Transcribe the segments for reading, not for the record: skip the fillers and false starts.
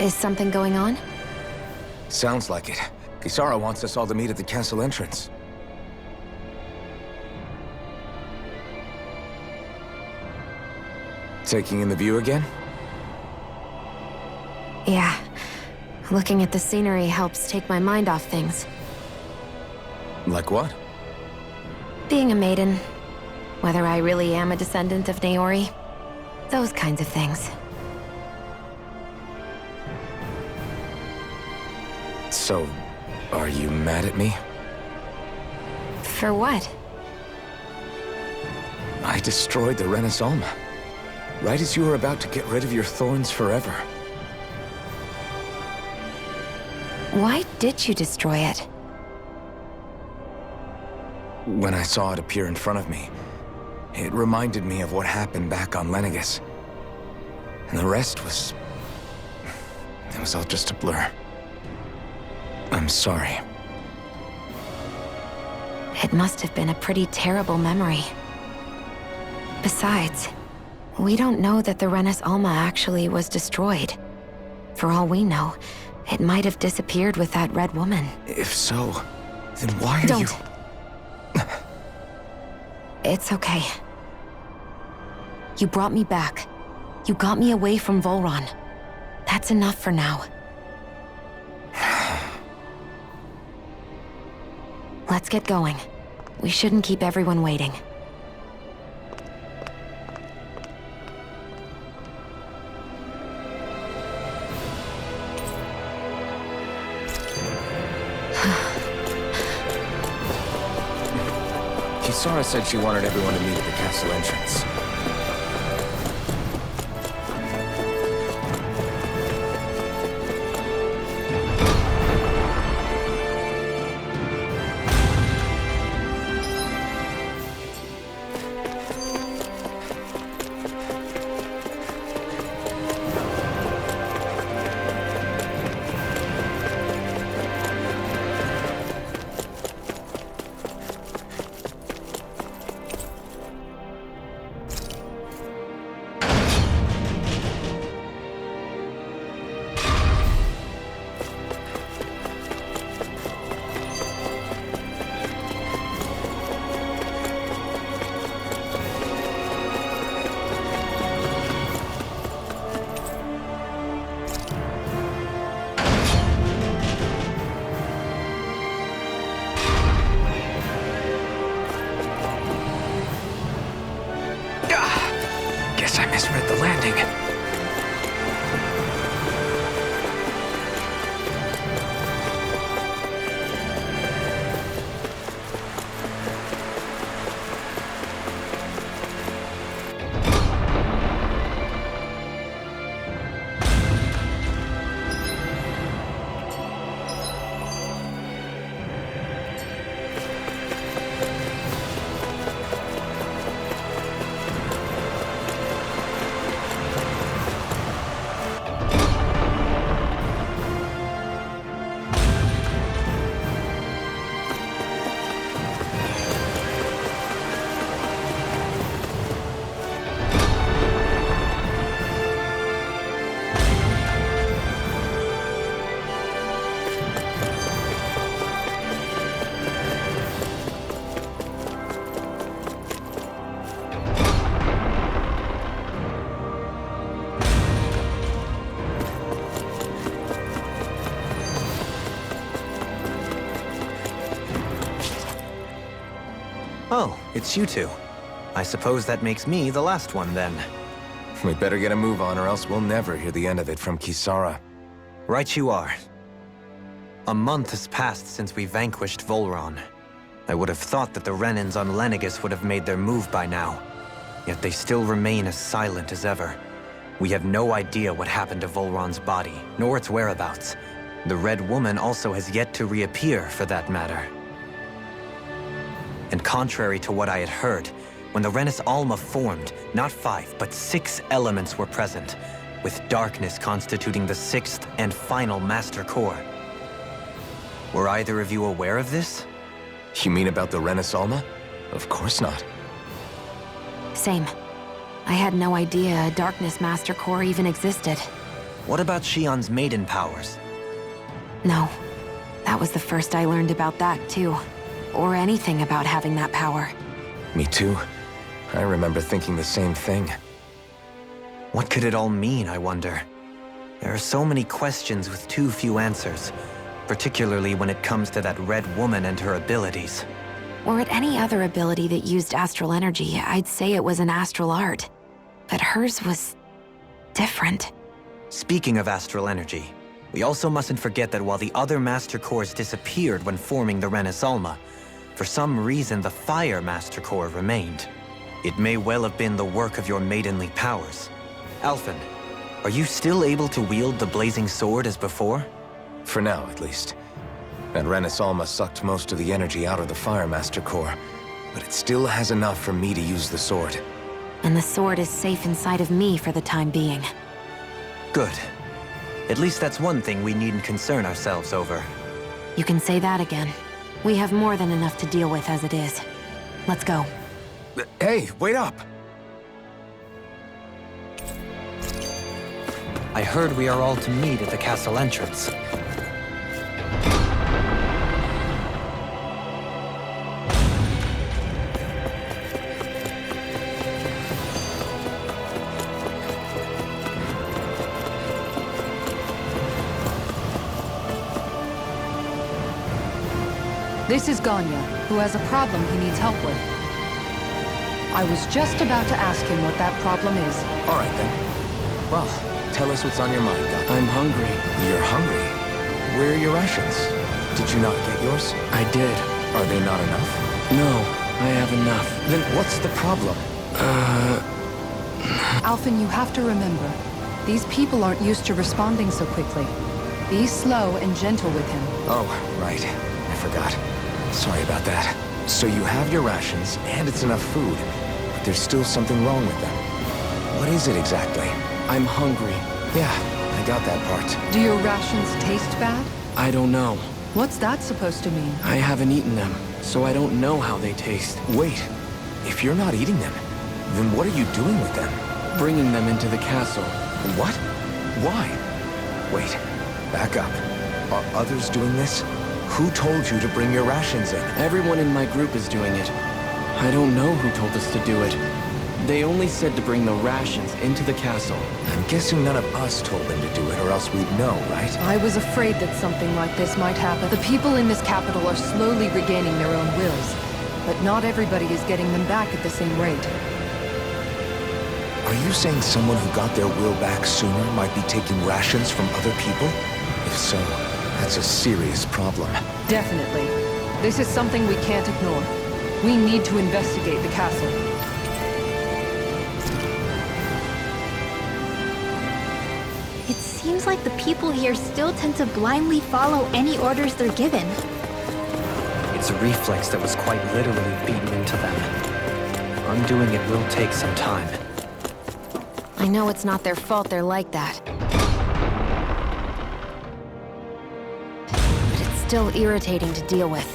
Is something going on? Sounds like it. Kisara wants us all to meet at the castle entrance. Taking in the view again? Yeah. Looking at the scenery helps take my mind off things. Like what? Being a maiden. Whether I really am a descendant of Naori. Those kinds of things. So, are you mad at me? For what? I destroyed the Renaissance, right as you were about to get rid of your thorns forever. Why did you destroy it? When I saw it appear in front of me, it reminded me of what happened back on Lenegus. And the rest was... it was all just a blur. I'm sorry. It must have been a pretty terrible memory. Besides, we don't know that the Renis Alma actually was destroyed. For all we know, it might have disappeared with that red woman. If so, then why are Don't. you... It's okay. You brought me back. You got me away from Volron. That's enough for now. Let's get going. We shouldn't keep everyone waiting. Kisara said she wanted everyone to meet at the castle entrance. Guess I misread the landing. Oh, it's you two. I suppose that makes me the last one, then. We better get a move on or else we'll never hear the end of it from Kisara. Right you are. A month has passed since we vanquished Volron. I would have thought that the Renins on Lenegus would have made their move by now. Yet they still remain as silent as ever. We have no idea what happened to Volron's body, nor its whereabouts. The Red Woman also has yet to reappear, for that matter. And contrary to what I had heard, when the Renis Alma formed, not 5, but 6 elements were present, with darkness constituting the 6th and final master core. Were either of you aware of this? You mean about the Renis Alma? Of course not. Same. I had no idea a Darkness Master Core even existed. What about Shion's maiden powers? No. That was the first I learned about that, too. Or anything about having that power. Me too. I remember thinking the same thing. What could it all mean, I wonder? There are so many questions with too few answers, particularly when it comes to that red woman and her abilities. Or at any other ability that used astral energy, I'd say it was an astral art. But hers was different. Speaking of astral energy, we also mustn't forget that while the other Master Cores disappeared when forming the Renaissance, for some reason the Fire Master Core remained. It may well have been the work of your maidenly powers. Alphen, are you still able to wield the blazing sword as before? For now, at least. That Renaissance sucked most of the energy out of the Fire Master Core, but it still has enough for me to use the sword. And the sword is safe inside of me for the time being. Good. At least that's one thing we needn't concern ourselves over. You can say that again. We have more than enough to deal with as it is. Let's go. Hey, wait up! I heard we are all to meet at the castle entrance. This is Ganya, who has a problem he needs help with. I was just about to ask him what that problem is. All right, then. Well, tell us what's on your mind, Doc. I'm hungry. You're hungry? Where are your rations? Did you not get yours? I did. Are they not enough? No, I have enough. Then what's the problem? Alphen, you have to remember, these people aren't used to responding so quickly. Be slow and gentle with him. Oh, right. I forgot. Sorry about that. So you have your rations, and it's enough food, but there's still something wrong with them. What is it exactly? I'm hungry. Yeah, I got that part. Do your rations taste bad? I don't know. What's that supposed to mean? I haven't eaten them, so I don't know how they taste. Wait, if you're not eating them, then what are you doing with them? Bringing them into the castle. What? Why? Wait, back up. Are others doing this? Who told you to bring your rations in? Everyone in my group is doing it. I don't know who told us to do it. They only said to bring the rations into the castle. I'm guessing none of us told them to do it, or else we'd know, right? I was afraid that something like this might happen. The people in this capital are slowly regaining their own wills, but not everybody is getting them back at the same rate. Are you saying someone who got their will back sooner might be taking rations from other people? If so, that's a serious problem. Definitely. This is something we can't ignore. We need to investigate the castle. It seems like the people here still tend to blindly follow any orders they're given. It's a reflex that was quite literally beaten into them. Undoing it will take some time. I know it's not their fault they're like that. But it's still irritating to deal with.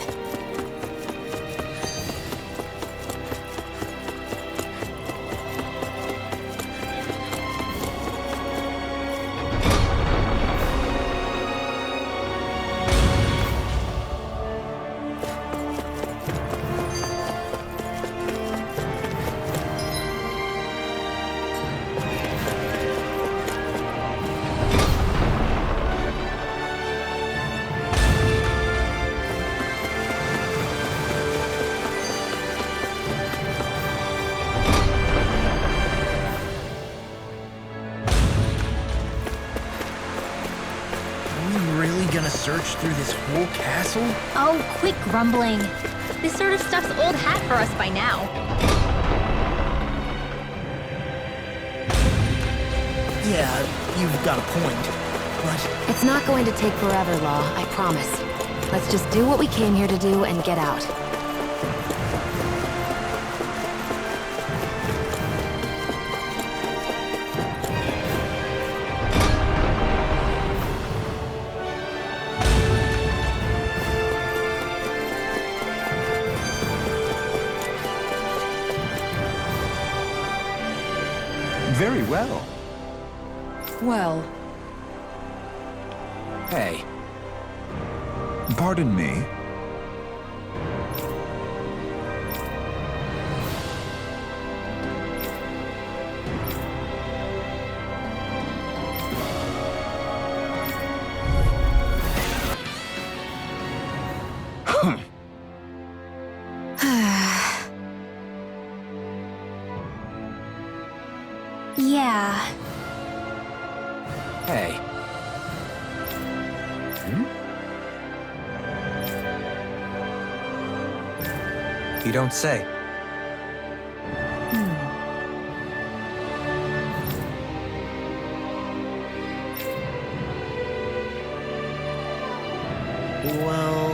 Search through this whole castle? Oh, quit grumbling. This sort of stuff's old hat for us by now. Yeah, you've got a point, but... It's not going to take forever, Law, I promise. Let's just do what we came here to do and get out. Very well. Well, Hey, Pardon me? Yeah. hey. You don't say. Well...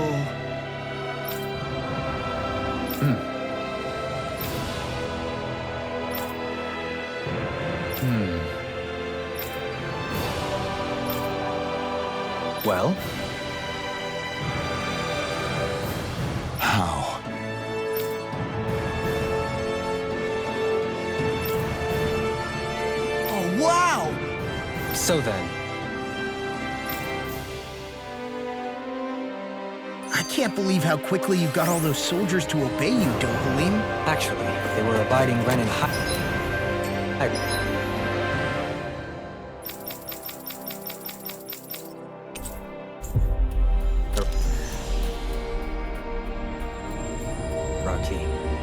Well? How? Oh, wow! So then, I can't believe how quickly you got all those soldiers to obey you, Dohalim. actually, they were abiding Renan High.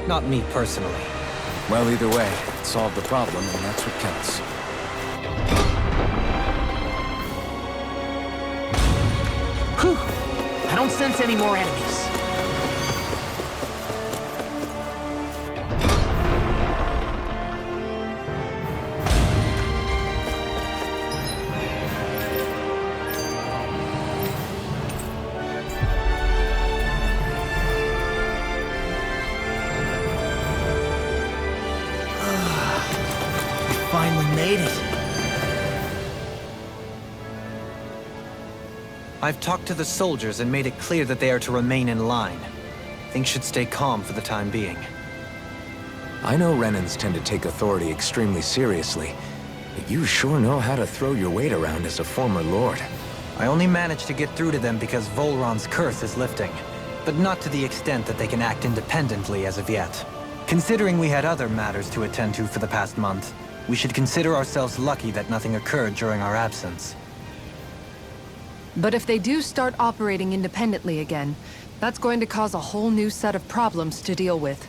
Not me personally. Well, either way, it solved the problem, and that's what counts. Whew! I don't sense any more enemies. Finally made it. I've talked to the soldiers and made it clear that they are to remain in line. Things should stay calm for the time being. I know Renans tend to take authority extremely seriously, but you sure know how to throw your weight around as a former lord. I only managed to get through to them because Volron's curse is lifting, but not to the extent that they can act independently as of yet. Considering we had other matters to attend to for the past month, we should consider ourselves lucky that nothing occurred during our absence. But if they do start operating independently again, that's going to cause a whole new set of problems to deal with.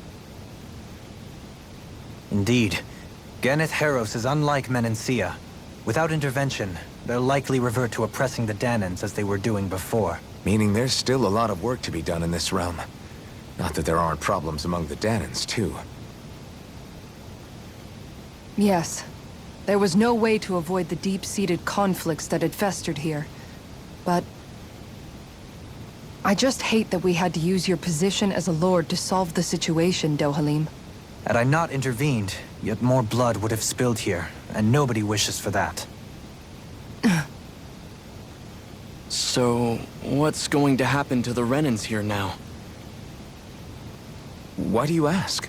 Indeed. Geneth Heros is unlike Menancia. Without intervention, they'll likely revert to oppressing the Danans as they were doing before. Meaning there's still a lot of work to be done in this realm. Not that there aren't problems among the Danans, too. Yes. There was no way to avoid the deep-seated conflicts that had festered here. But I just hate that we had to use your position as a lord to solve the situation, Dohalim. Had I not intervened, yet more blood would have spilled here, and nobody wishes for that. So, what's going to happen to the Renans here now? Why do you ask?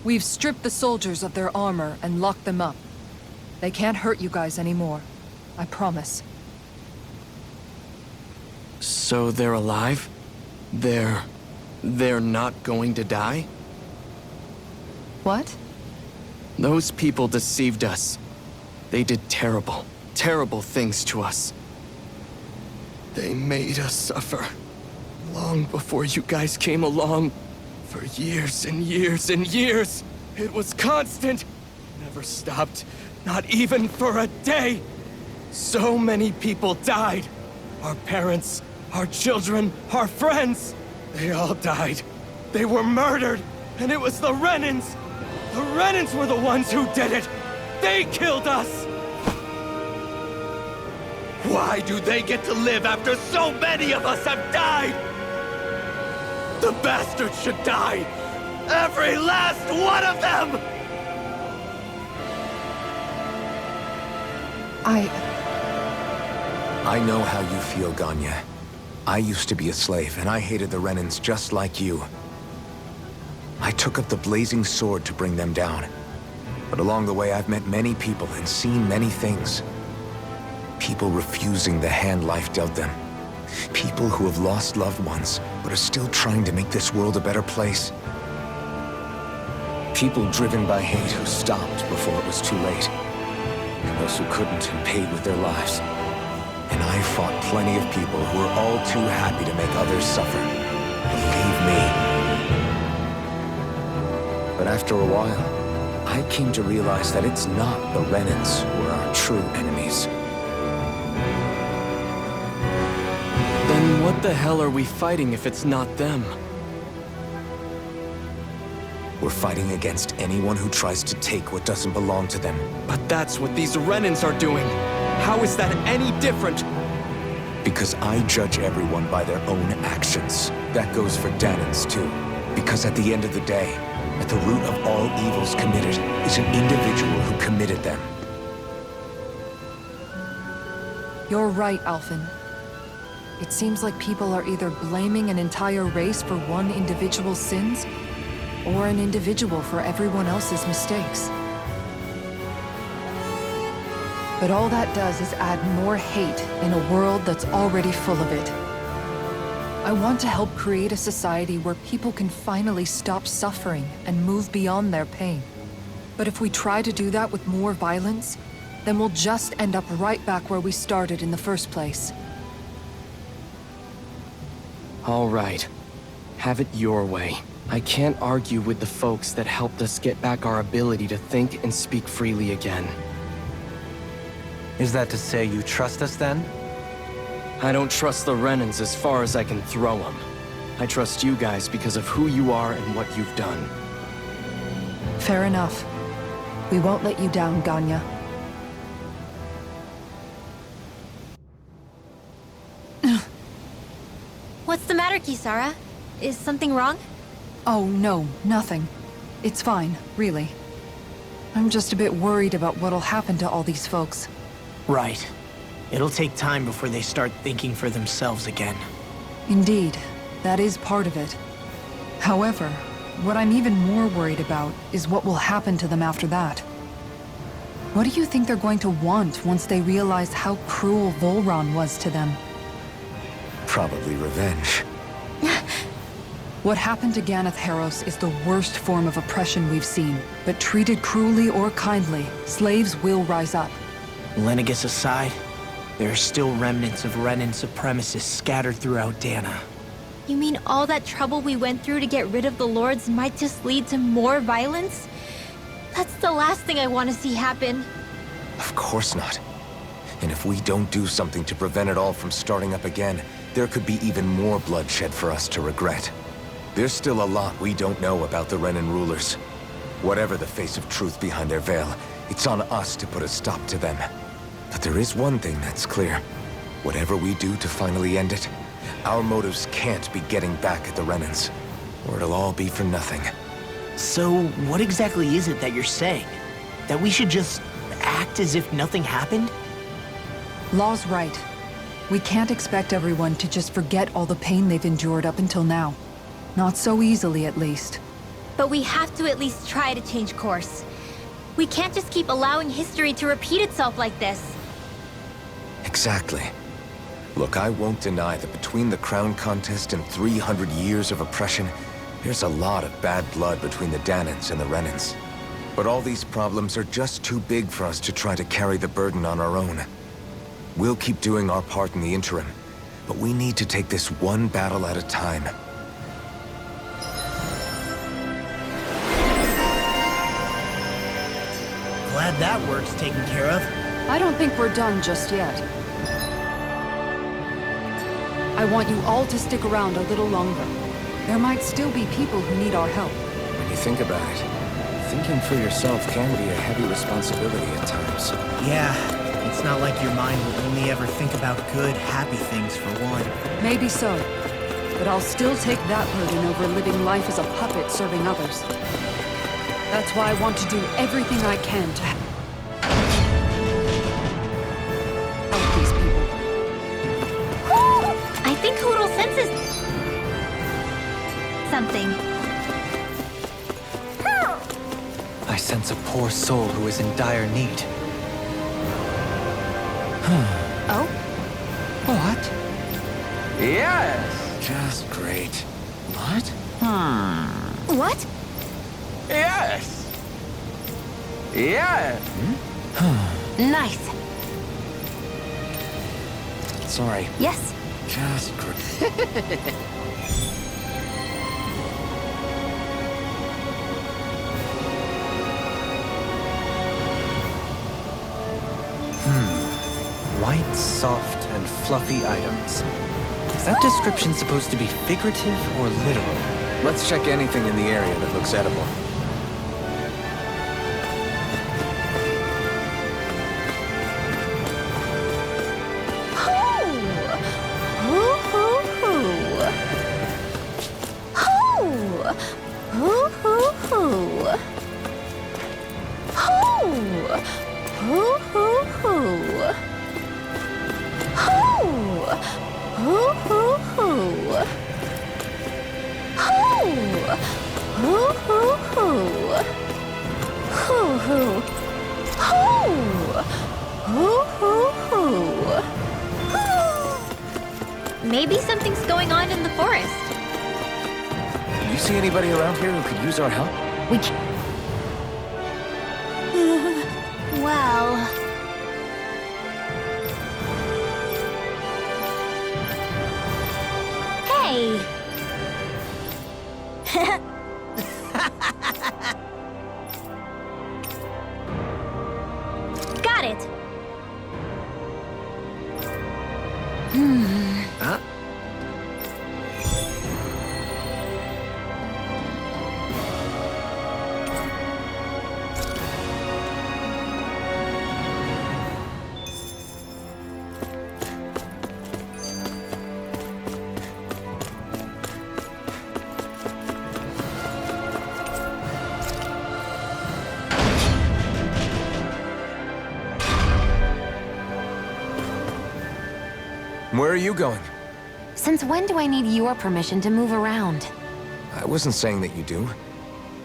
We've stripped the soldiers of their armor and locked them up. They can't hurt you guys anymore. I promise. So they're alive? They're not going to die? What? Those people deceived us. They did terrible, terrible things to us. They made us suffer. Long before you guys came along. For years and years and years. It was constant. Never stopped. Not even for a day. So many people died. Our parents, our children, our friends. They all died. They were murdered. And it was the Renans. The Renans were the ones who did it. They killed us. Why do they get to live after so many of us have died? The bastards should die! Every last one of them! I know how you feel, Ganya. I used to be a slave, and I hated the Renans just like you. I took up the blazing sword to bring them down. But along the way, I've met many people and seen many things. People refusing the hand life dealt them. People who have lost loved ones, but are still trying to make this world a better place. People driven by hate who stopped before it was too late. And those who couldn't and paid with their lives. And I fought plenty of people who were all too happy to make others suffer. Believe me. But after a while, I came to realize that it's not the Renans who are our true enemies. Then what the hell are we fighting if it's not them? We're fighting against anyone who tries to take what doesn't belong to them. But that's what these Renans are doing. How is that any different? Because I judge everyone by their own actions. That goes for Danans too. Because at the end of the day, at the root of all evils committed is an individual who committed them. You're right, Alphen. It seems like people are either blaming an entire race for one individual's sins, or an individual for everyone else's mistakes. But all that does is add more hate in a world that's already full of it. I want to help create a society where people can finally stop suffering and move beyond their pain. But if we try to do that with more violence, then we'll just end up right back where we started in the first place. All right. Have it your way. I can't argue with the folks that helped us get back our ability to think and speak freely again. Is that to say you trust us then? I don't trust the Renans as far as I can throw them. I trust you guys because of who you are and what you've done. Fair enough. We won't let you down, Ganya. What's the matter, Kisara? Is something wrong? Oh, no, nothing. It's fine, really. I'm just a bit worried about what'll happen to all these folks. Right. It'll take time before they start thinking for themselves again. Indeed, that is part of it. However, what I'm even more worried about is what will happen to them after that. What do you think they're going to want once they realize how cruel Volron was to them? Probably revenge. What happened to Ganeth Haros is the worst form of oppression we've seen, but treated cruelly or kindly, slaves will rise up. Lenegis aside, there are still remnants of Renan supremacists scattered throughout Dana. You mean all that trouble we went through to get rid of the Lords might just lead to more violence? That's the last thing I want to see happen. Of course not. And if we don't do something to prevent it all from starting up again, there could be even more bloodshed for us to regret. There's still a lot we don't know about the Renan rulers. Whatever the face of truth behind their veil, it's on us to put a stop to them. But there is one thing that's clear. Whatever we do to finally end it, our motives can't be getting back at the Renans, or it'll all be for nothing. So, what exactly is it that you're saying? That we should just act as if nothing happened? Law's right. We can't expect everyone to just forget all the pain they've endured up until now. Not so easily, at least. But we have to at least try to change course. We can't just keep allowing history to repeat itself like this. Exactly. Look, I won't deny that between the crown contest and 300 years of oppression, there's a lot of bad blood between the Danans and the Renans. But all these problems are just too big for us to try to carry the burden on our own. We'll keep doing our part in the interim, but we need to take this one battle at a time. Glad that work's taken care of. I don't think we're done just yet. I want you all to stick around a little longer. There might still be people who need our help. When you think about it, thinking for yourself can be a heavy responsibility at times. Yeah, it's not like your mind will only ever think about good, happy things for one. Maybe so. But I'll still take that burden over living life as a puppet serving others. That's why I want to do everything I can to help these people. I think Hoodle senses something. I sense a poor soul who is in dire need. Oh? What? Yes! Just great. What? What? Yes! Yes! Nice. Sorry. Yes. Just great. White, soft, and fluffy items. Is that description supposed to be figurative or literal? Let's check anything in the area that looks edible. Maybe something's going on in the forest. You see anybody around here who could use our help? We can't. Well... Hey! Got it! Huh? Where are you going? Since when do I need your permission to move around? I wasn't saying that you do.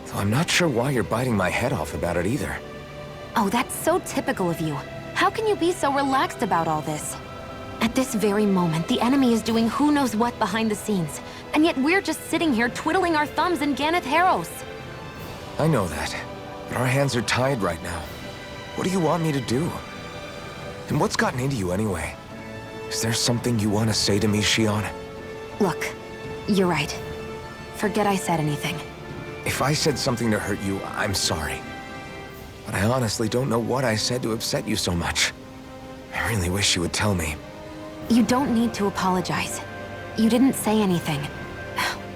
Though I'm not sure why you're biting my head off about it either. Oh, that's so typical of you. How can you be so relaxed about all this? At this very moment, the enemy is doing who knows what behind the scenes. And yet we're just sitting here twiddling our thumbs in Ganeth Harros. I know that. But our hands are tied right now. What do you want me to do? And what's gotten into you anyway? Is there something you want to say to me, Shion? Look, you're right. Forget I said anything. If I said something to hurt you, I'm sorry. But I honestly don't know what I said to upset you so much. I really wish you would tell me. You don't need to apologize. You didn't say anything.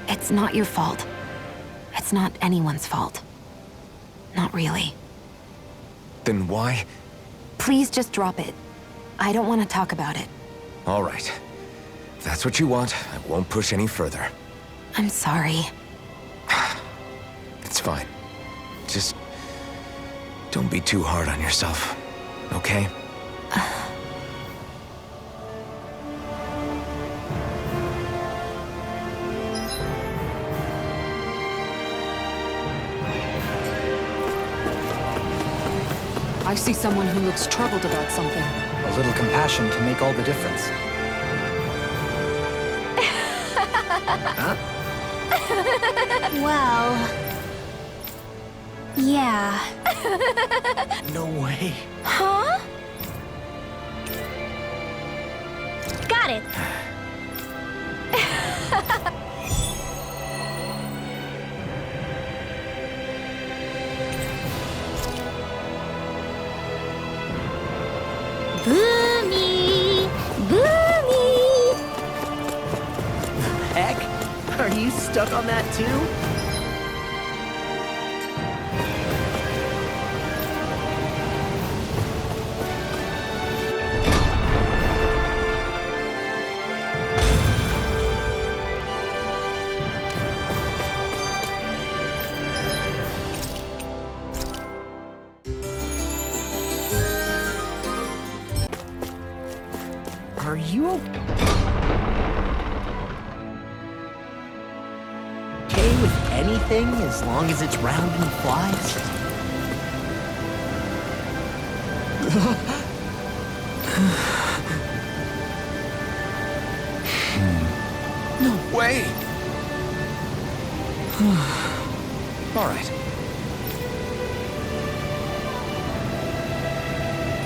It's not your fault. It's not anyone's fault. Not really. Then why? Please just drop it. I don't want to talk about it. All right. If that's what you want, I won't push any further. I'm sorry. It's fine. Just don't be too hard on yourself, okay? I see someone who looks troubled about something. A little compassion can make all the difference. Well... Yeah. No way. Huh? Got it! Boomy! Boomy! Heck? Are you stuck on that too? Are you okay with anything as long as it's round and flies? way! All right.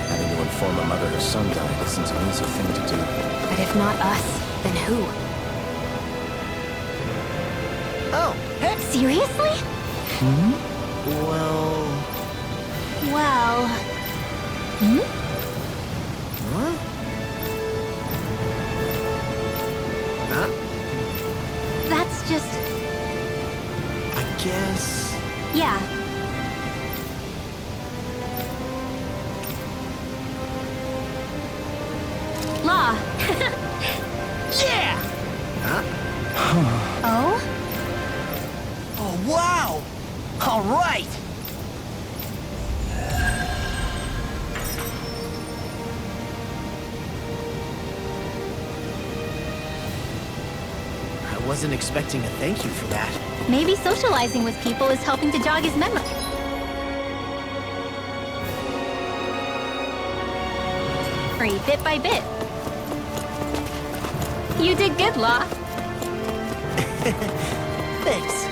Having to inform a mother her son died isn't an easy thing to do. But if not us, then who? Oh, hey! Seriously? Well... Well... Huh? Huh? That's just... I guess... Yeah. Law. Yeah! Huh? Oh? Oh, wow! All right! I wasn't expecting a thank you for that. Maybe socializing with people is helping to jog his memory. Bit by bit. You did good, Law. Thanks.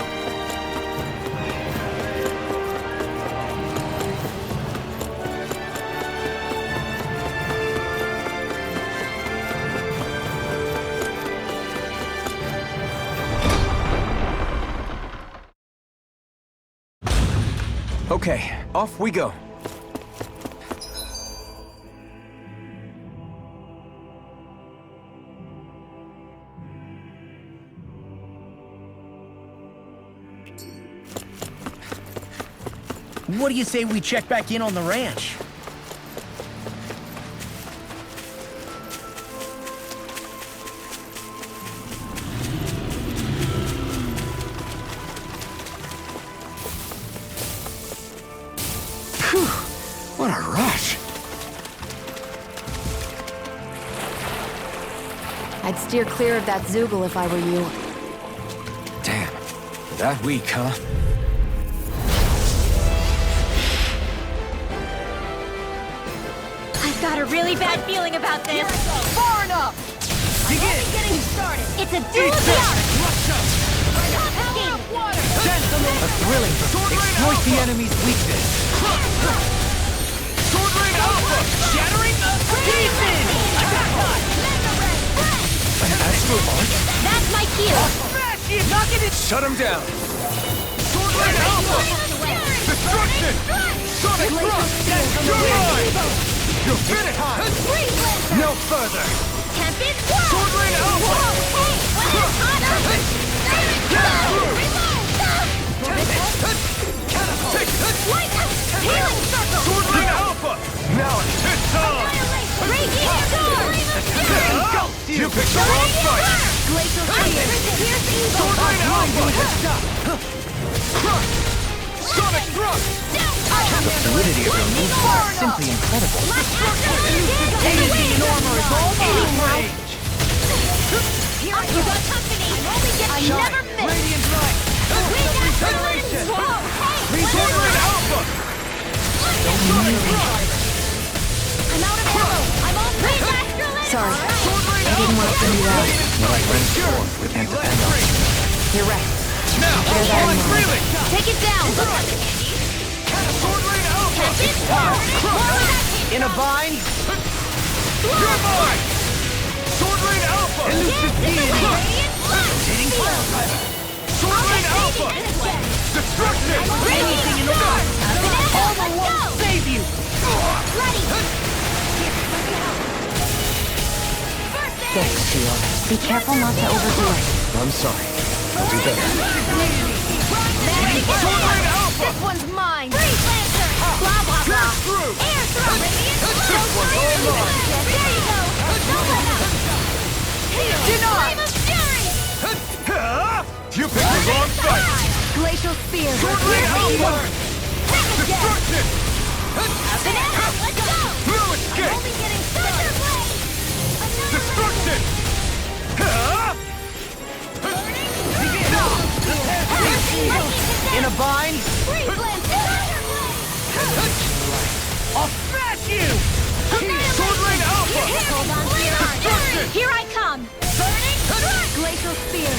Okay, off we go. What do you say we check back in on the ranch? Phew, what a rush. I'd steer clear of that Zoogle if I were you. Damn, that weak, huh? I've got a really bad feeling about this. Far enough! Begin! Getting started. It's a duel of the arts. A thrilling exploit the enemy's weakness. Sword Rain Alpha! Shattering the pieces! Attack time! An astral arc? That's my cue. Smash it! Knock it in! Shut him down! Sword Rain Alpha! Destruction! Sonic Thrust! You're mine! You'll finish! No further! Tempest Sword Rain Alpha! Get through! Healing circle! Sword Rain Alpha! Now it's on! Radiant storm! You picked the wrong fight! Glacial fire! Here's evil! Sword Rain Alpha! Sonic Thrust! The fluidity of your movement is simply incredible. Energy and armor is all mine! You got company! I never miss! Radiant Light! Regeneration! Sword Rain Alpha! Sonic Thrust! I'm out of ammo! I'm all free! Sorry, Sword Rain I didn't want to do that. What our friends for, we can't depend on. You're right. Now, Bear that in mind. freely! Take it down! Sword Rain Alpha! In a bind, You're mine! Sword Rain Alpha! elusive deity. Sword Rain Alpha! Destruction! Anything in the dark! All the won't Save you! Ready! Thanks, Shield. Be careful not to overdo it. I'm sorry. I'll do better. Sword Rain Alpha! This one's mine! Freeze Lancer! Blah, blah, blah! Pierce through! Air throw! This one's all mine! There you go! Don't let up! Denied! Flame of Fury! You picked the wrong fight! Glacial Spear! Sword Rain Alpha! Destruction! Banana! Let's go! No escape! Only getting Thunder Blade! Destruction! In a bind, Freeze Lancer! Thunder Blade! I'll smash you! Sword Rain Alpha! Hold on to your arm! Here I come! Glacial Spear!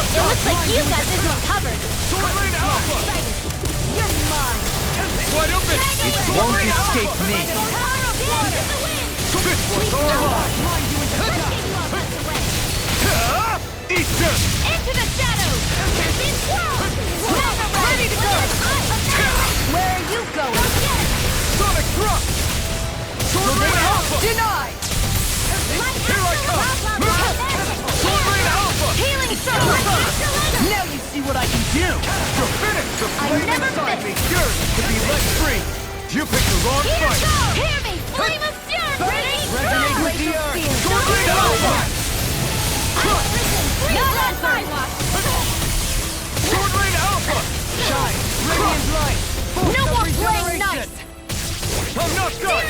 It looks like you got this one covered. Sword Rain Alpha! You're mine. Wide open! It won't escape me. This one's all mine! Eat this! Into the shadows! Ready to go! Where are you going? Sonic Thrust! Sword Rain Alpha! Denied! Here I come! Sword Rain Alpha! Healing circle! Now you see what I can do! You're finished! The flame never inside me miss. yearns to be let free! You picked the wrong Here fight! goes! Hear me! Flame of fury! Ready? Resonate with the earth! Sword Rain Alpha! Not on my watch! Sword Rain Alpha! Shine! Radiant light! No more playing nice! I'm not done!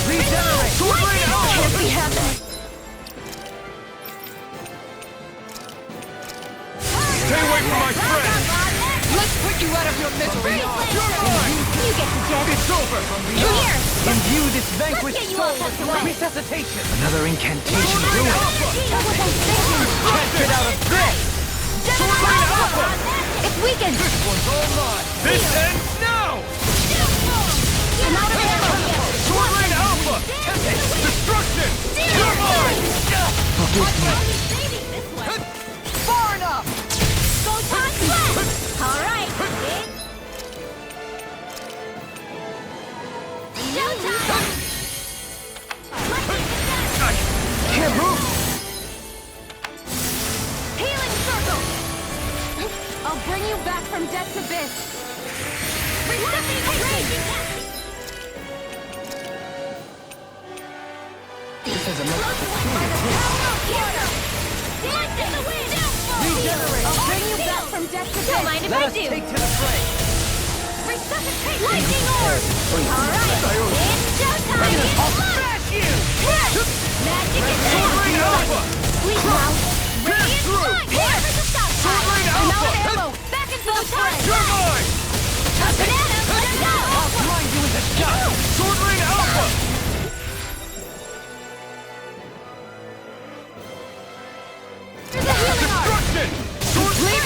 Regenerate! Sword Rain Alpha! Can't be happening! Stay away from my friend! Let's put you out of your misery! You're mine! You get to death! It's over! Here! Imbue this Let's vanquished get you soul off with this way! resuscitation! Another incantation Sword Rain ruined! Alpha! What was I thinking? Can't get out of this! Sword Rain Alpha! It's weakened! This one's all mine! This ends now! I'm out of ammo! Sword Rain Alpha! Destruction! You're mine! Forgive me. Saving this one! Far enough! Go time flat! Alright! Showtime! Can't move! Healing circle! I'll bring you back from death's abyss! Resuscitation! This is a most Regenerate! I'll bring you back from death's abyss! Don't mind if Let I us do! take to the fray! Resuscitate! Lightning orb! Alright! It's showtime! I'll smash you! Magic is Sword Rain Alpha! Sleep now! Pierce through! Here! Sword Rain I'm out Alpha! of ammo! Back into the fray! You're mine! Banana, let's go! I'll grind you into dust! Sword Rain Alpha! Destruction! Sword Rain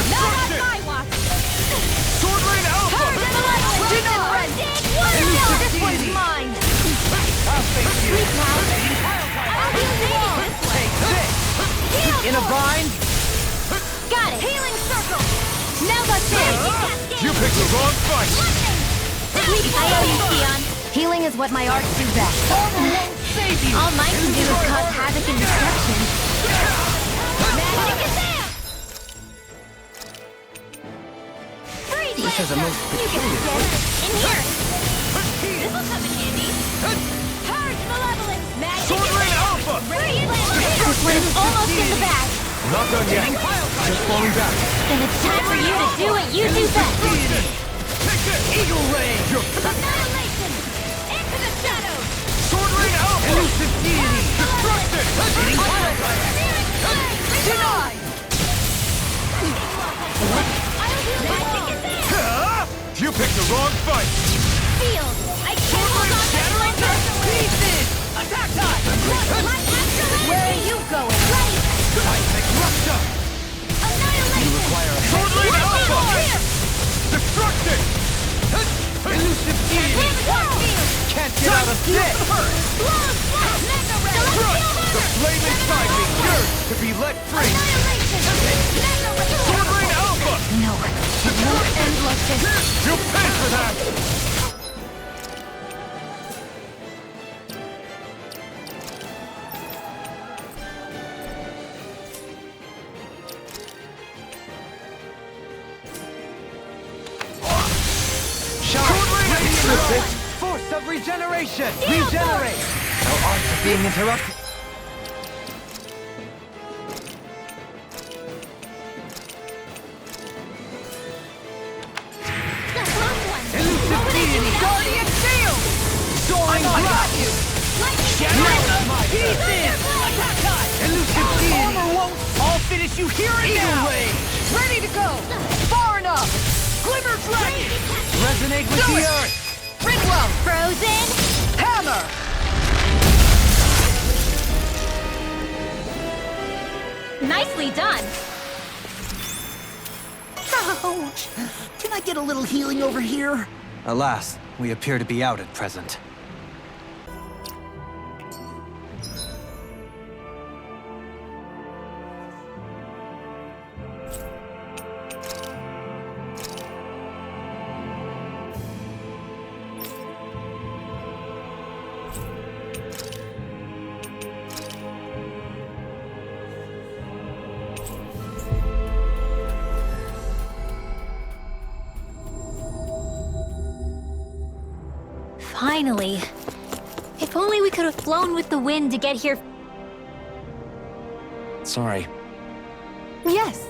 Not on my watch! Sword Rain Alpha! Denied! This one's mine! I'll face you! Sleep now! I'll be saving this one! Take this! In a bind? Got it! Healing circle! Now that's it! You picked the wrong fight! I owe you, Theon. Healing is what my arts do best. All mine can do is cause havoc and destruction. Magic is there! Freeze! This is a most You get peculiar dead. In here! This'll come in handy. Purge malevolence! Magic Sword is Rain there! Alpha! Freeze! This one is almost in the bag. Not done yet. Just falling back. Then it's time for you to do what you do best. Take this! Eagle Ray! You're Annihilation! Into the shadows! Sword Rain Alpha! Elusive deity! Destruction! Denied! You picked the wrong fight! Field! I can't hold on to my Pieces! Attack time! Where are you going? Ready! Seismic Rupture! Annihilation! Sword Rain Alpha! Here! Destruction! Elusive deity! Can't get out of this! Long flash! Mega ray! Crush! The flame inside me yearns to be let free! Annihilation! Mega ray! Sword Rain Alpha! No, it won't end like this. You pay for that! Shine! Force of regeneration! Regenerate! Our arts are being interrupted. Elusive deity! Guardian shield! Soaring blast! Pieces! Elusive deity! Armor won't! I'll finish you here and Eagle now! Ray! Ready to go! Far enough! Glimmer dragon! Resonate with the earth! Rinwell! Frozen! Hammer! Nicely done! Ouch! Can I get a little healing over here? Alas, we appear to be out at present. Finally. If only we could have flown with the wind to get here. Sorry. Yes.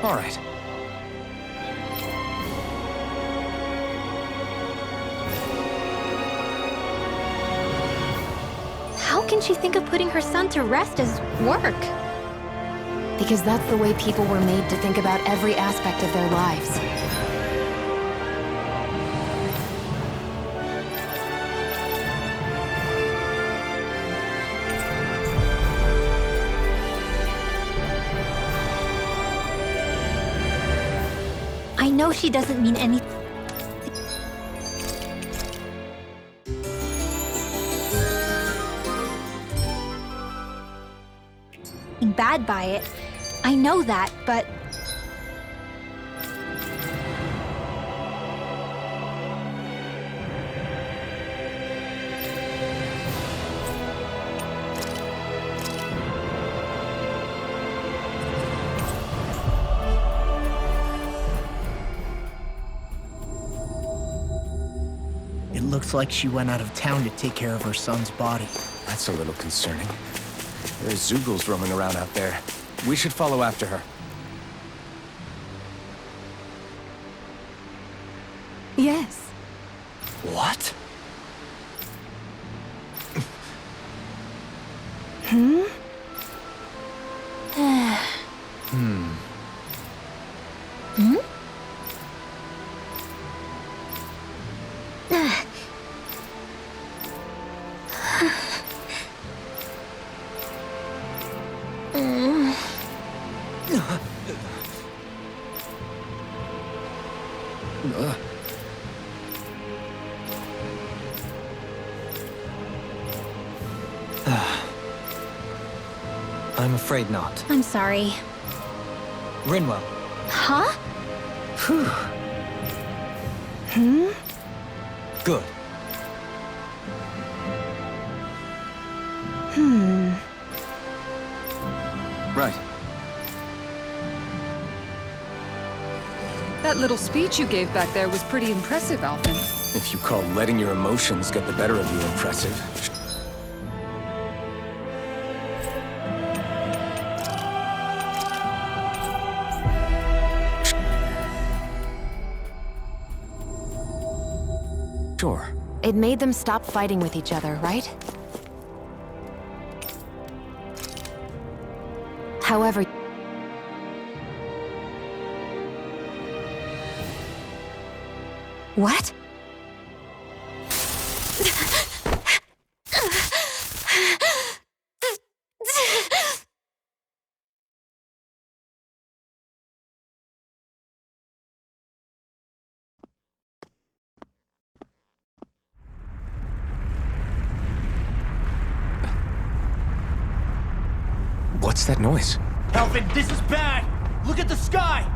All right. How can she think of putting her son to rest as work? Because that's the way people were made to think about every aspect of their lives. I know she doesn't mean anything bad by it. I know that, but... It looks like she went out of town to take care of her son's body. That's a little concerning. There's Zoogles roaming around out there. We should follow after her. Yes. What? I'm afraid not. I'm sorry. Rinwell. Huh? Good. Right. That little speech you gave back there was pretty impressive, Alvin. If you call letting your emotions get the better of you impressive. Sure. It made them stop fighting with each other, right? However... What? What's that noise? Alvin, this is bad! Look at the sky!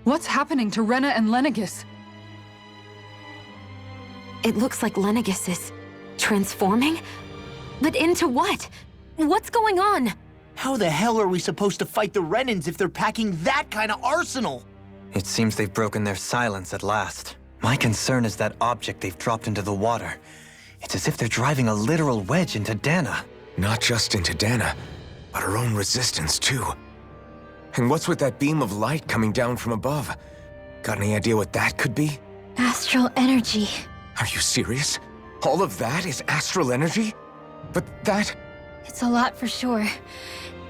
What's happening to Rena and Lenegis? It looks like Lenegis is transforming? But into what? What's going on? How the hell are we supposed to fight the Renans if they're packing that kind of arsenal? It seems they've broken their silence at last. My concern is that object they've dropped into the water. It's as if they're driving a literal wedge into Dana. Not just into Dana, but her own resistance too. And what's with that beam of light coming down from above? Got any idea what that could be? Astral energy. Are you serious? All of that is astral energy? But that... It's a lot for sure.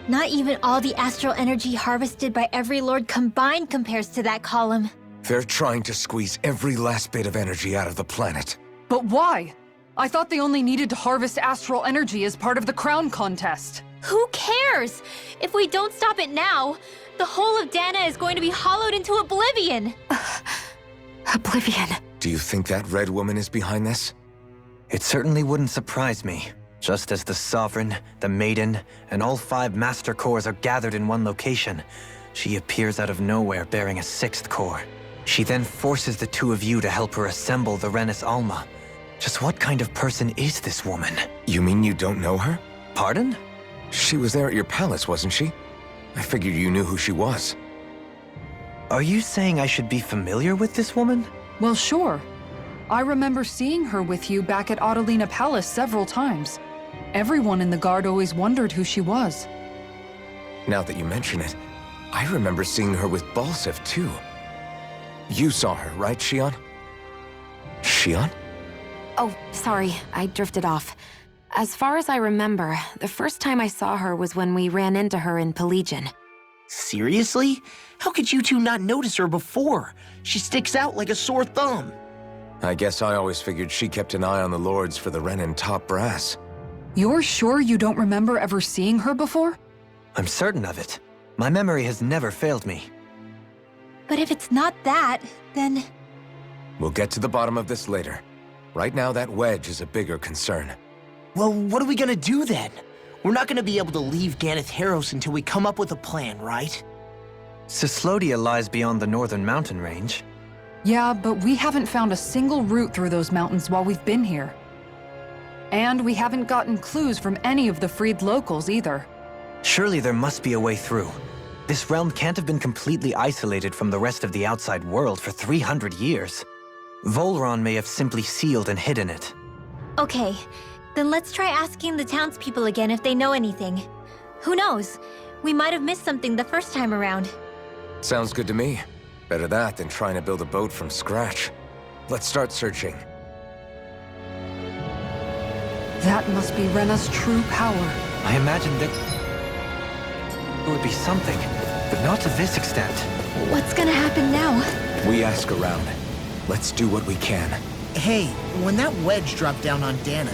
Not even all the astral energy harvested by every lord combined compares to that column. They're trying to squeeze every last bit of energy out of the planet. But why? I thought they only needed to harvest astral energy as part of the crown contest. Who cares? If we don't stop it now, the whole of Dana is going to be hollowed into oblivion. Oblivion. Do you think that red woman is behind this? It certainly wouldn't surprise me. Just as the Sovereign, the Maiden, and all 5 Master Cores are gathered in one location, she appears out of nowhere bearing a 6th core. She then forces the 2 of you to help her assemble the Renis Alma. Just what kind of person is this woman? You mean you don't know her? Pardon? She was there at your palace, wasn't she? I figured you knew who she was. Are you saying I should be familiar with this woman? Well, sure. I remember seeing her with you back at Adelina Palace several times. Everyone in the guard always wondered who she was. Now that you mention it, I remember seeing her with Balsev too. You saw her, right, Shion? Shion? Oh, sorry, I drifted off. As far as I remember, the first time I saw her was when we ran into her in Pelagian. Seriously? How could you two not notice her before? She sticks out like a sore thumb. I guess I always figured she kept an eye on the lords for the Renin top brass. You're sure you don't remember ever seeing her before? I'm certain of it. My memory has never failed me. But if it's not that, then... We'll get to the bottom of this later. Right now, that wedge is a bigger concern. Well, what are we gonna do then? We're not gonna be able to leave Ganeth Haros until we come up with a plan, right? Cislodia lies beyond the northern mountain range. Yeah, but we haven't found a single route through those mountains while we've been here. And we haven't gotten clues from any of the freed locals either. Surely there must be a way through. This realm can't have been completely isolated from the rest of the outside world for 300 years. Volron may have simply sealed and hidden it. Okay, then let's try asking the townspeople again if they know anything. Who knows? We might have missed something the first time around. Sounds good to me. Better that than trying to build a boat from scratch. Let's start searching. That must be Rena's true power. I imagined that it would be something, but not to this extent. What's gonna happen now? We ask around. Let's do what we can. Hey, when that wedge dropped down on Dana,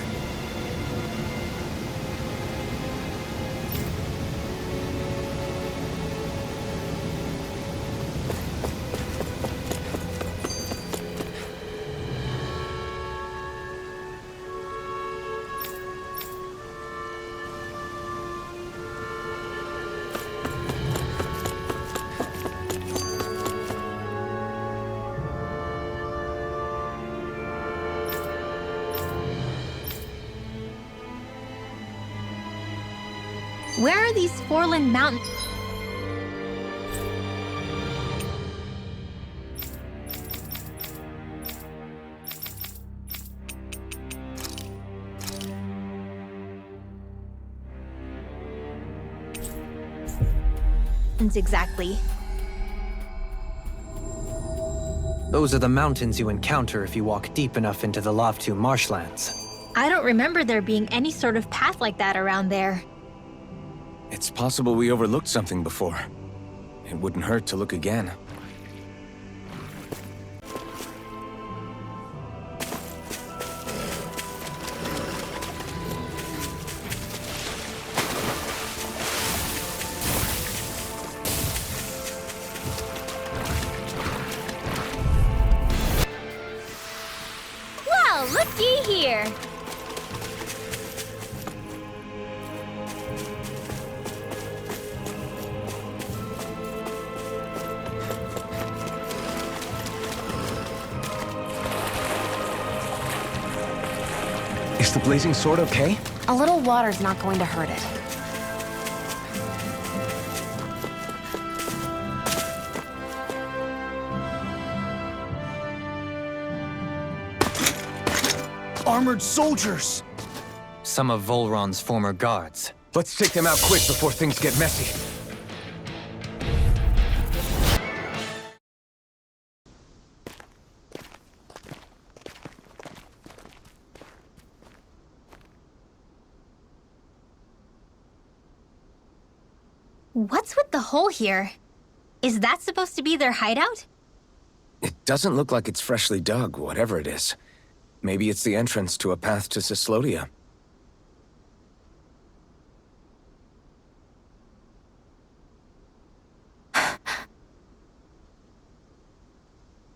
Where are these Forland Mountains? Exactly. Those are the mountains you encounter if you walk deep enough into the Lavtu marshlands. I don't remember there being any sort of path like that around there. It's possible we overlooked something before. It wouldn't hurt to look again. Well, looky here! the blazing sword okay? A little water's not going to hurt it. Armored soldiers! Some of Volron's former guards. Let's take them out quick before things get messy. What's with the hole here? Is that supposed to be their hideout? It doesn't look like it's freshly dug, whatever it is. Maybe it's the entrance to a path to Cyslodia.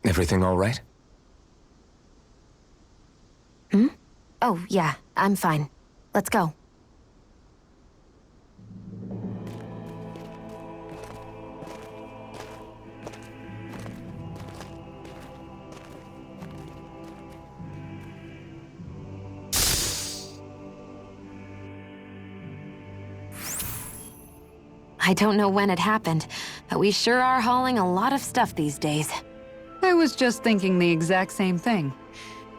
Everything all right? Oh, yeah, I'm fine. Let's go. I don't know when it happened, but we sure are hauling a lot of stuff these days. I was just thinking the exact same thing.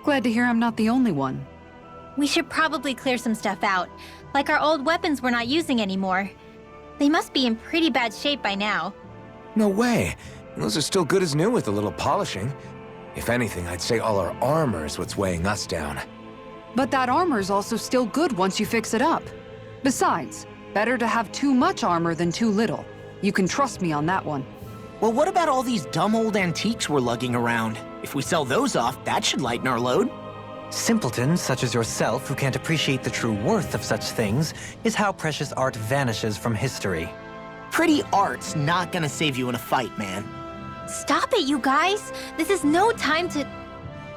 Glad to hear I'm not the only one. We should probably clear some stuff out, like our old weapons we're not using anymore. They must be in pretty bad shape by now. No way. Those are still good as new with a little polishing. If anything, I'd say all our armor is what's weighing us down. But that armor's also still good once you fix it up. Besides, better to have too much armor than too little. You can trust me on that one. Well, what about all these dumb old antiques we're lugging around? If we sell those off, that should lighten our load. Simpletons such as yourself who can't appreciate the true worth of such things is how precious art vanishes from history. Pretty art's not gonna save you in a fight, man. Stop it, you guys! This is no time to...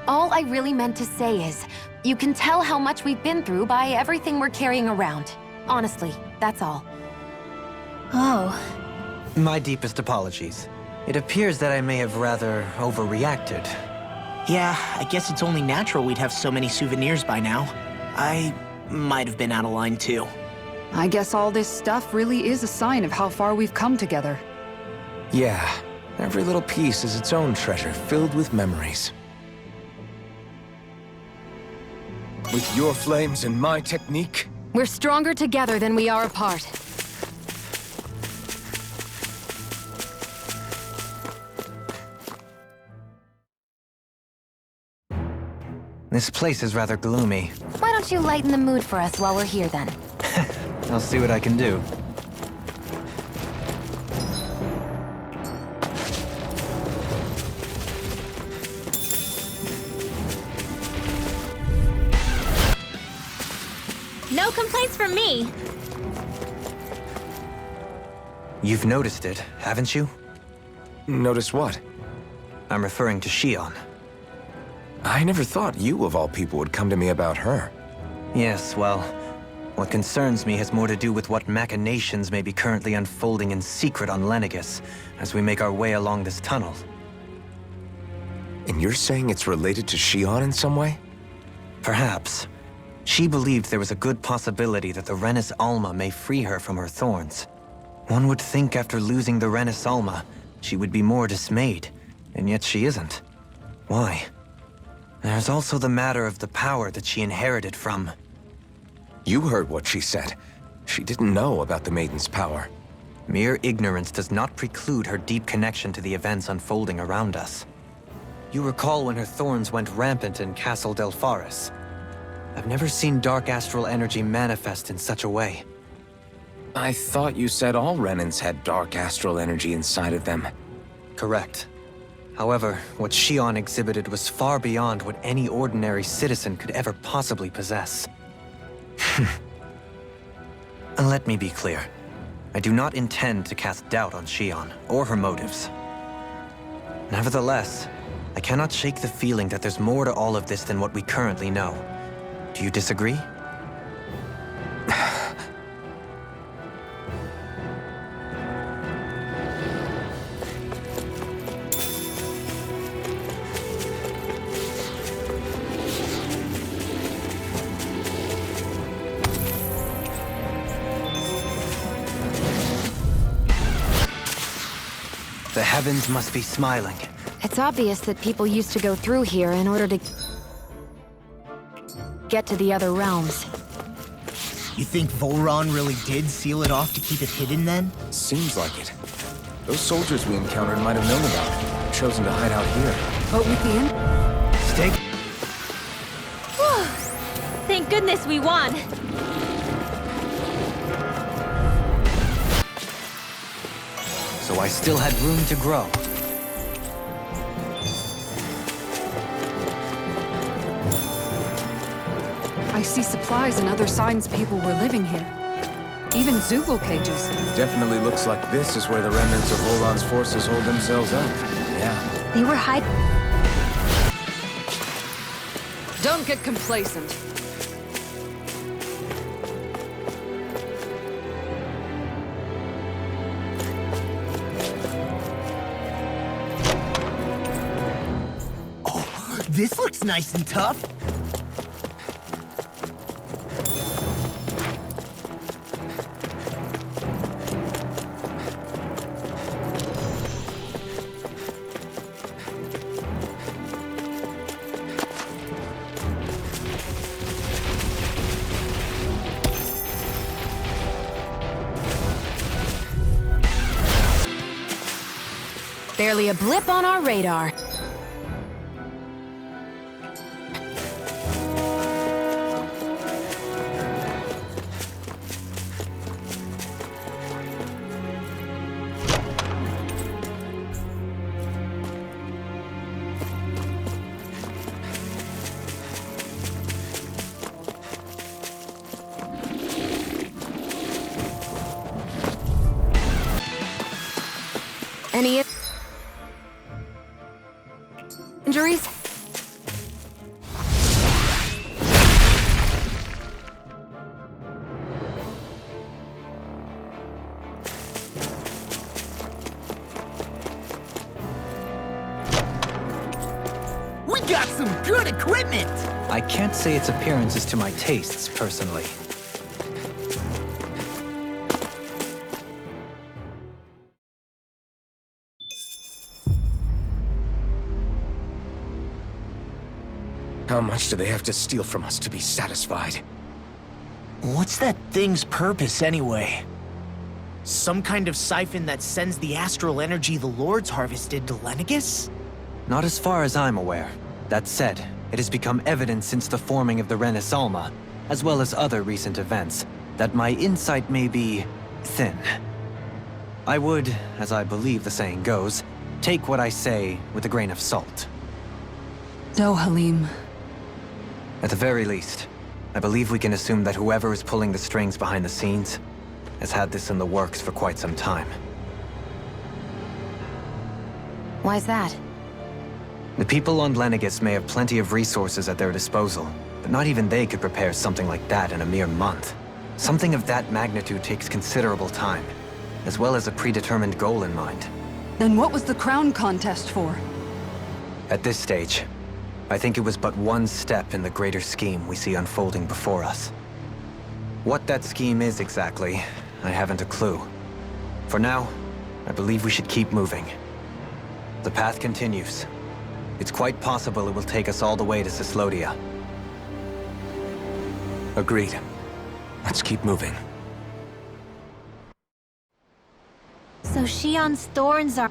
All I really meant to say is, you can tell how much we've been through by everything we're carrying around. Honestly, that's all. Oh. My deepest apologies. It appears that I may have rather overreacted. Yeah, I guess it's only natural we'd have so many souvenirs by now. I might have been out of line too. I guess all this stuff really is a sign of how far we've come together. Yeah, every little piece is its own treasure filled with memories. With your flames and my technique, We're stronger together than we are apart. This place is rather gloomy. Why don't you lighten the mood for us while we're here then? I'll see what I can do. No complaints from me! You've noticed it, haven't you? notice what? I'm referring to Shion. I never thought you, of all people, would come to me about her. Yes, well, what concerns me has more to do with what machinations may be currently unfolding in secret on Lenegis as we make our way along this tunnel. And you're saying it's related to Shion in some way? Perhaps. She believed there was a good possibility that the Renis Alma may free her from her thorns. One would think after losing the Renis Alma, she would be more dismayed, and yet she isn't. Why? There's also the matter of the power that she inherited from... You heard what she said. She didn't know about the Maiden's power. Mere ignorance does not preclude her deep connection to the events unfolding around us. You recall when her thorns went rampant in Castle Delpharis. I've never seen dark astral energy manifest in such a way. I thought you said all Renans had dark astral energy inside of them. Correct. However, what Shion exhibited was far beyond what any ordinary citizen could ever possibly possess. And let me be clear. I do not intend to cast doubt on Shion, or her motives. Nevertheless, I cannot shake the feeling that there's more to all of this than what we currently know. Do you disagree? The heavens must be smiling. It's obvious that people used to go through here in order to get to the other realms. You think Volron really did seal it off to keep it hidden then? Seems like it. Those soldiers we encountered might have known about it, chosen to hide out here. But with the Stay. Thank goodness we won. So I still had room to grow. I see supplies and other signs people were living here. Even Zoogle cages. Definitely looks like this is where the remnants of Volan's forces hold themselves up. Yeah. They were hiding. Don't get complacent. This looks nice and tough. Barely a blip on our radar. Any injuries? We got some good equipment! I can't say its appearance is to my tastes, personally. How much do they have to steal from us to be satisfied? What's that thing's purpose anyway? Some kind of siphon that sends the astral energy the Lords harvested to Lenegis? Not as far as I'm aware. That said, it has become evident since the forming of the Renaissance, as well as other recent events, that my insight may be thin. I would, as I believe the saying goes, take what I say with a grain of salt. No, Halim. At the very least, I believe we can assume that whoever is pulling the strings behind the scenes has had this in the works for quite some time. Why's that? The people on Lenegis may have plenty of resources at their disposal, but not even they could prepare something like that in a mere month. Something of that magnitude takes considerable time, as well as a predetermined goal in mind. Then what was the crown contest for? At this stage, I think it was but one step in the greater scheme we see unfolding before us. What that scheme is exactly, I haven't a clue. For now, I believe we should keep moving. The path continues. It's quite possible it will take us all the way to Cislodia. Agreed. Let's keep moving. So Shion's thorns are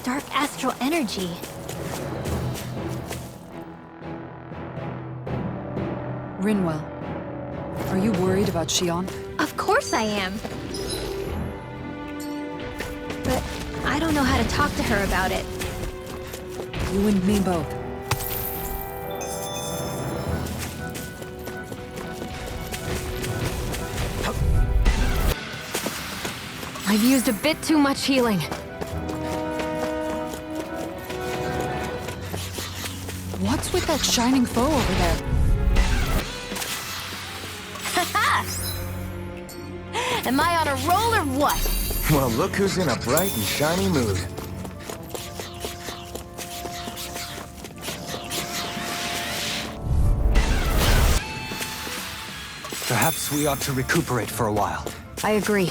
dark astral energy. Rinwell, are you worried about Shion? Of course I am. But I don't know how to talk to her about it. You and me both. I've used a bit too much healing. What's with that shining foe over there? Am I on a roll or what? Well, look who's in a bright and shiny mood. Perhaps we ought to recuperate for a while. I agree.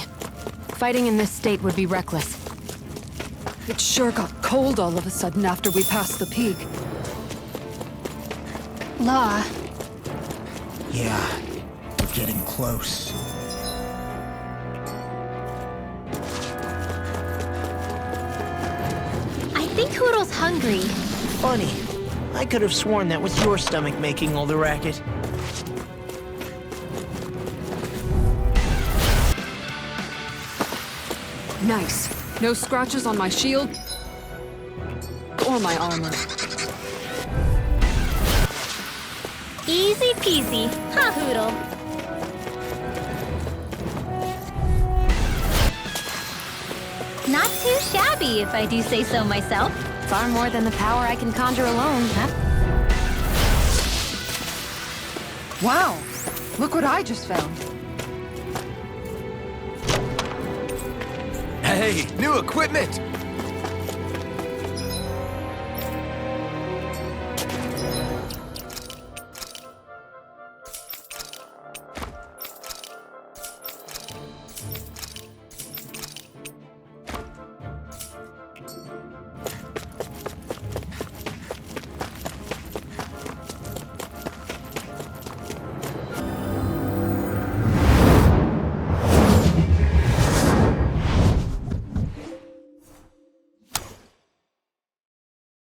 Fighting in this state would be reckless. It sure got cold all of a sudden after we passed the peak. Law. Yeah, we're getting close. I think Hoodle's hungry. Funny. I could have sworn that was your stomach making all the racket. Nice. No scratches on my shield or my armor. Easy peasy, huh, Hoodle? Not too shabby, if I do say so myself. Far more than the power I can conjure alone, huh? Wow! Look what I just found. Hey, new equipment!